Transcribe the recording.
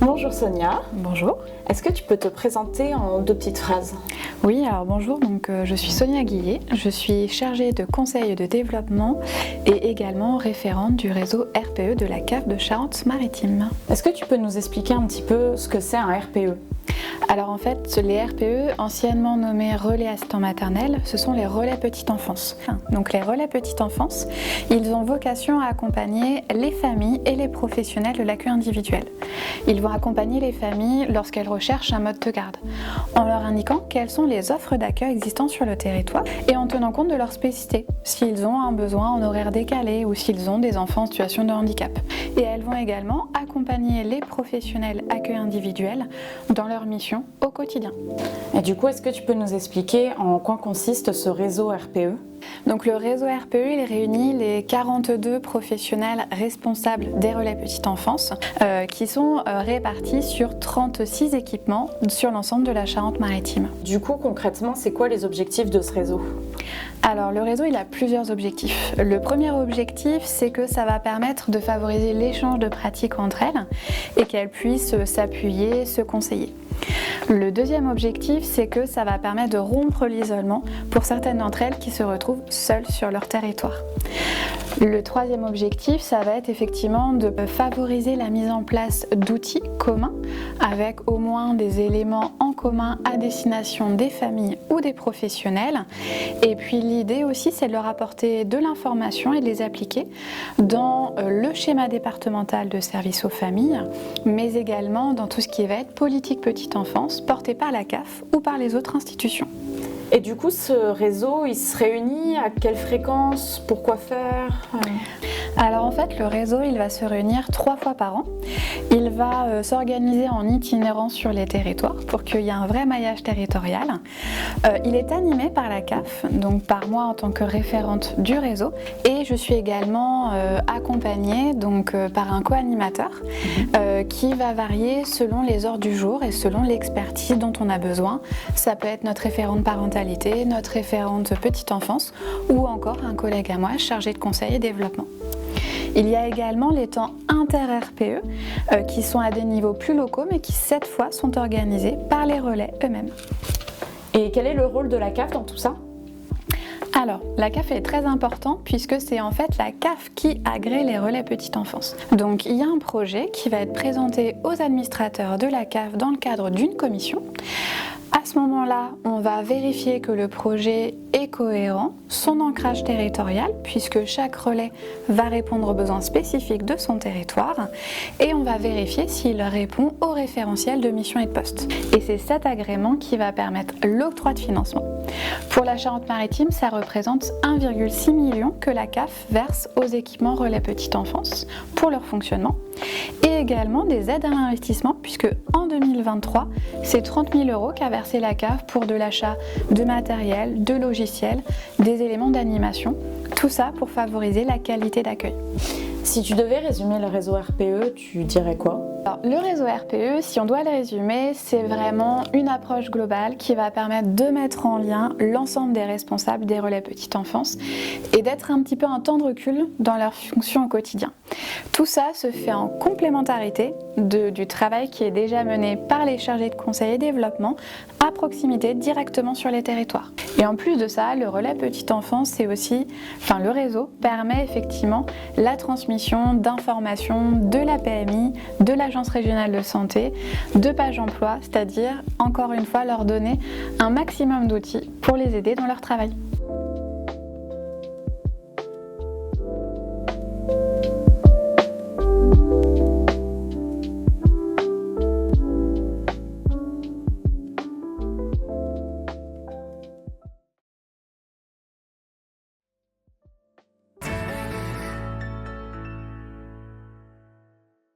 Bonjour Sonia. Bonjour. Est-ce que tu peux te présenter en 2 petites phrases? Oui, alors bonjour, je suis Sonia Guillet, je suis chargée de conseil de développement et également référente du réseau RPE de la CAF de Charente-Maritime. Est-ce que tu peux nous expliquer un petit peu ce que c'est un RPE? Alors en fait, les RPE, anciennement nommés relais assistants maternels, ce sont les relais petite enfance. Donc les relais petite enfance, ils ont vocation à accompagner les familles et les professionnels de l'accueil individuel. Ils vont accompagner les familles lorsqu'elles recherchent un mode de garde, en leur indiquant quelles sont les offres d'accueil existantes sur le territoire et en tenant compte de leur spécificité, s'ils ont un besoin en horaire décalé ou s'ils ont des enfants en situation de handicap. Et elles vont également accompagner les professionnels accueil individuel dans leur mission au quotidien. Et du coup, est-ce que tu peux nous expliquer en quoi consiste ce réseau RPE? Donc le réseau RPE, il réunit les 42 professionnels responsables des relais petite enfance qui sont répartis sur 36 équipements sur l'ensemble de la Charente-Maritime. Du coup, concrètement, c'est quoi les objectifs de ce réseau? Alors le réseau, il a plusieurs objectifs. Le premier objectif, c'est que ça va permettre de favoriser l'échange de pratiques entre elles et qu'elles puissent s'appuyer, se conseiller. Le deuxième objectif, c'est que ça va permettre de rompre l'isolement pour certaines d'entre elles qui se retrouvent seules sur leur territoire. Le troisième objectif, ça va être effectivement de favoriser la mise en place d'outils communs avec au moins des éléments en commun à destination des familles ou des professionnels. Et puis l'idée aussi, c'est de leur apporter de l'information et de les appliquer dans le schéma départemental de service aux familles, mais également dans tout ce qui va être politique petite enfance porté par la CAF ou par les autres institutions. Et du coup, ce réseau, il se réunit à quelle fréquence? Pourquoi faire? Alors en fait, le réseau, il va se réunir 3 fois par an. Il va s'organiser en itinérance sur les territoires pour qu'il y ait un vrai maillage territorial. Il est animé par la CAF, donc par moi en tant que référente du réseau. Et je suis également accompagnée par un co-animateur qui va varier selon les heures du jour et selon l'expertise dont on a besoin. Ça peut être notre référente parentalité, notre référente petite enfance ou encore un collègue à moi chargé de conseil et développement. Il y a également les temps inter-RPE qui sont à des niveaux plus locaux mais qui cette fois sont organisés par les relais eux-mêmes. Et quel est le rôle de la CAF dans tout ça? Alors, la CAF est très importante puisque c'est en fait la CAF qui agrée les relais petite enfance. Donc il y a un projet qui va être présenté aux administrateurs de la CAF dans le cadre d'une commission. À ce moment-là, on va vérifier que le projet est cohérent, son ancrage territorial, puisque chaque relais va répondre aux besoins spécifiques de son territoire, et on va vérifier s'il répond au référentiel de mission et de poste. Et c'est cet agrément qui va permettre l'octroi de financement. Pour la Charente-Maritime, ça représente 1,6 million que la CAF verse aux équipements relais petite enfance pour leur fonctionnement, et également des aides à l'investissement, puisque en 2023, c'est 30 000 € qu'a versé la CAF pour de l'achat de matériel, de logiciels, des éléments d'animation, tout ça pour favoriser la qualité d'accueil. Si tu devais résumer le réseau RPE, tu dirais quoi? Alors, le réseau RPE, si on doit le résumer, c'est vraiment une approche globale qui va permettre de mettre en lien l'ensemble des responsables des relais petite enfance et d'être un petit peu un temps de recul dans leur fonction au quotidien. Tout ça se fait en complémentarité du travail qui est déjà mené par les chargés de conseil et développement à proximité directement sur les territoires. Et en plus de ça, le relais petite enfance, le réseau permet effectivement la transmission d'informations de la PMI, de l'Agence régionale de santé, de Page Emploi, c'est-à-dire encore une fois leur donner un maximum d'outils pour les aider dans leur travail.